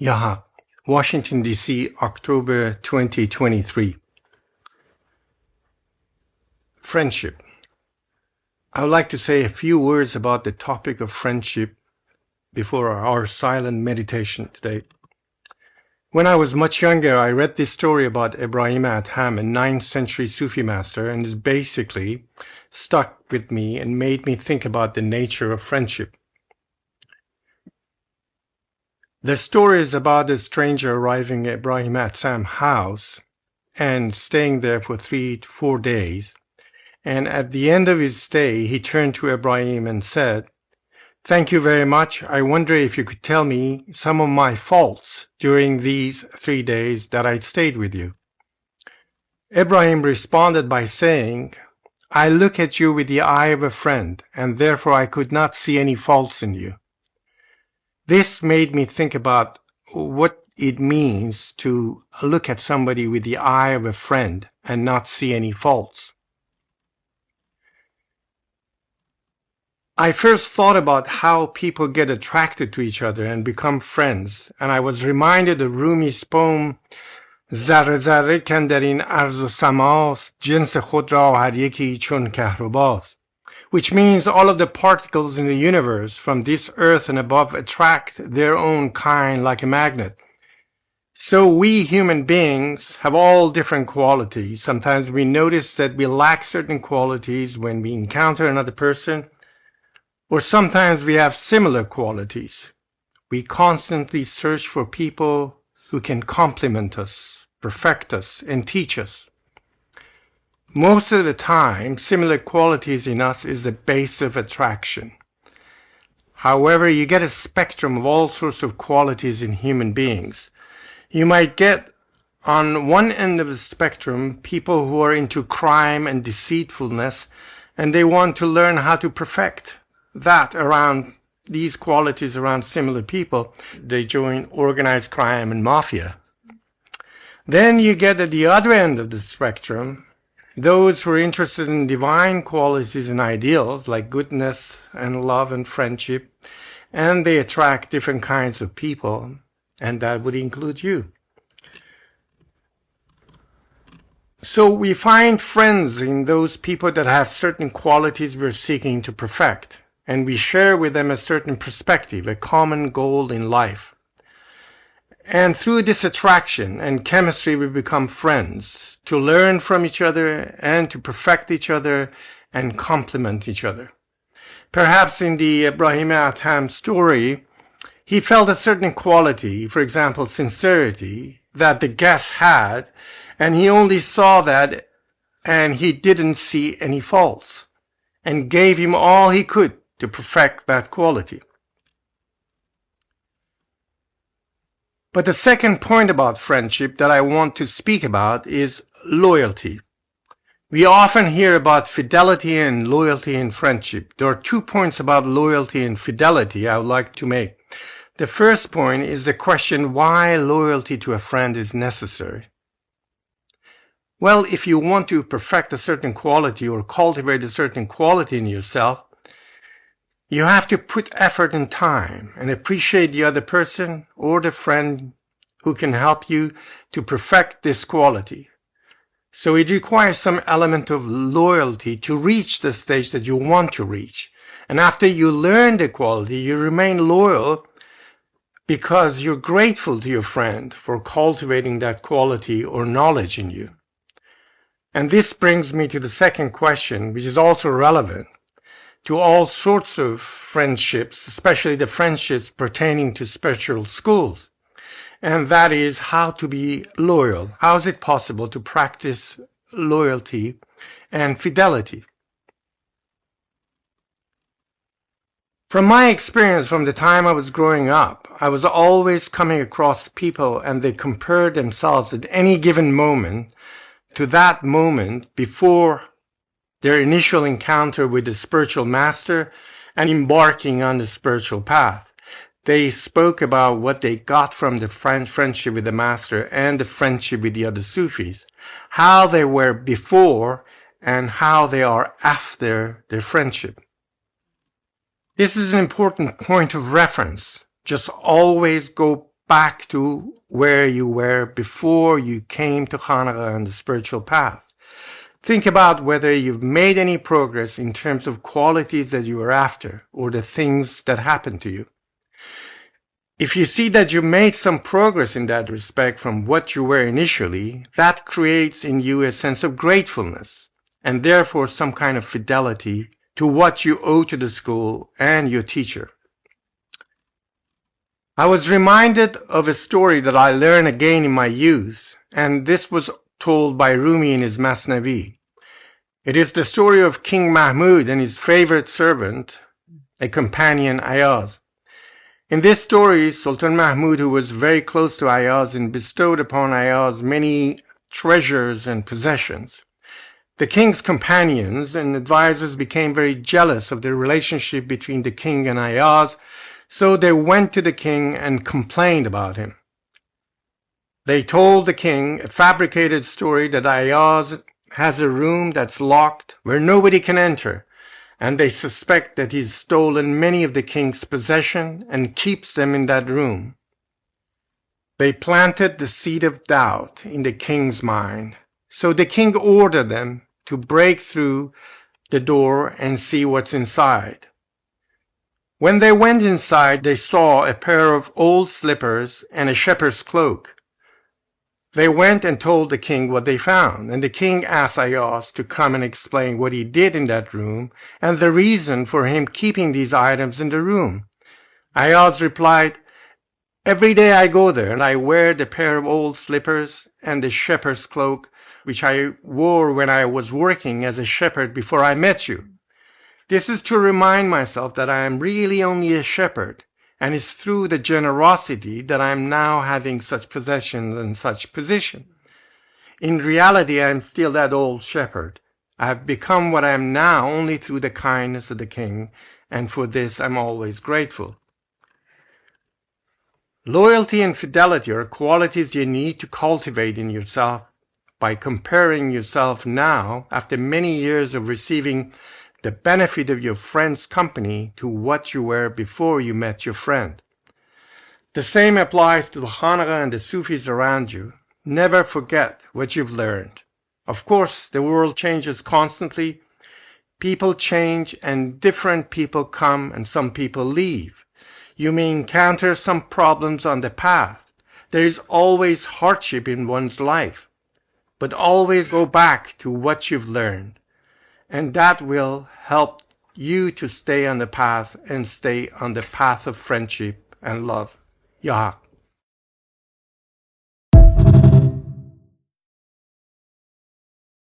Yaha, Washington, D.C., October 2023. Friendship. I would like to say a few words about the topic of friendship before our silent meditation today. When I was much younger, I read this story about Ibrahim Adham, a 9th century Sufi master, and it basically stuck with me and made me think about the nature of friendship. The story is about a stranger arriving at Ibrahim Adham's house and staying there for 3 to 4 days. And at the end of his stay, he turned to Ibrahim and said, "Thank you very much. I wonder if you could tell me some of my faults during these 3 days that I stayed with you." Ibrahim responded by saying, "I look at you with the eye of a friend, and therefore I could not see any faults in you." This made me think about what it means to look at somebody with the eye of a friend and not see any faults. I first thought about how people get attracted to each other and become friends, and I was reminded of Rumi's poem ذره ذره کاندرین ارض و سماست جنس خود را هر یکی چون کهرباست, which means all of the particles in the universe from this earth and above attract their own kind like a magnet. So we human beings have all different qualities. Sometimes we notice that we lack certain qualities when we encounter another person, or sometimes we have similar qualities. We constantly search for people who can complement us, perfect us, and teach us. Most of the time, similar qualities in us is the base of attraction. However, you get a spectrum of all sorts of qualities in human beings. You might get on one end of the spectrum people who are into crime and deceitfulness, and they want to learn how to perfect that around these qualities around similar people. They join organized crime and mafia. Then you get at the other end of the spectrum those who are interested in divine qualities and ideals like goodness and love and friendship, and they attract different kinds of people, and that would include you. So we find friends in those people that have certain qualities we're seeking to perfect, and we share with them a certain perspective, a common goal in life. And through this attraction and chemistry, we become friends to learn from each other and to perfect each other and complement each other. Perhaps in the Ibrahim Adham story, he felt a certain quality, for example, sincerity, that the guest had, and he only saw that and he didn't see any faults, and gave him all he could to perfect that quality. But the second point about friendship that I want to speak about is loyalty. We often hear about fidelity and loyalty in friendship. There are 2 points about loyalty and fidelity I would like to make. The first point is the question why loyalty to a friend is necessary. Well, if you want to perfect a certain quality or cultivate a certain quality in yourself, you have to put effort and time and appreciate the other person or the friend who can help you to perfect this quality. So it requires some element of loyalty to reach the stage that you want to reach. And after you learn the quality, you remain loyal because you're grateful to your friend for cultivating that quality or knowledge in you. And this brings me to the second question, which is also relevant to all sorts of friendships, especially the friendships pertaining to spiritual schools. And that is how to be loyal. How is it possible to practice loyalty and fidelity? From my experience from the time I was growing up, I was always coming across people and they compared themselves at any given moment to that moment before their initial encounter with the spiritual master and embarking on the spiritual path. They spoke about what they got from the friendship with the master and the friendship with the other Sufis, how they were before and how they are after their friendship. This is an important point of reference. Just always go back to where you were before you came to Khanaqah and the spiritual path. Think about whether you've made any progress in terms of qualities that you were after or the things that happened to you. If you see that you made some progress in that respect from what you were initially, that creates in you a sense of gratefulness and therefore some kind of fidelity to what you owe to the school and your teacher. I was reminded of a story that I learned again in my youth, and this was told by Rumi in his Masnavi. It is the story of King Mahmud and his favorite servant, a companion, Ayaz. In this story, Sultan Mahmud, who was very close to Ayaz and bestowed upon Ayaz many treasures and possessions. The king's companions and advisors became very jealous of the relationship between the king and Ayaz, so they went to the king and complained about him. They told the king a fabricated story that Ayaz has a room that's locked where nobody can enter, and they suspect that he's stolen many of the king's possessions and keeps them in that room. They planted the seed of doubt in the king's mind, so the king ordered them to break through the door and see what's inside. When they went inside, they saw a pair of old slippers and a shepherd's cloak. They went and told the king what they found, and the king asked Ayaz to come and explain what he did in that room and the reason for him keeping these items in the room. Ayaz replied, "Every day I go there and I wear the pair of old slippers and the shepherd's cloak which I wore when I was working as a shepherd before I met you. This is to remind myself that I am really only a shepherd, and it's through the generosity that I am now having such possessions and such position. In reality, I am still that old shepherd. I have become what I am now only through the kindness of the king, and for this I'm always grateful." Loyalty and fidelity are qualities you need to cultivate in yourself by comparing yourself now, after many years of receiving the benefit of your friend's company, to what you were before you met your friend. The same applies to the Khanaqah and the Sufis around you. Never forget what you've learned. Of course, the world changes constantly. People change and different people come and some people leave. You may encounter some problems on the path. There is always hardship in one's life. But always go back to what you've learned. And that will help you to stay on the path and stay on the path of friendship and love. Ya Haq.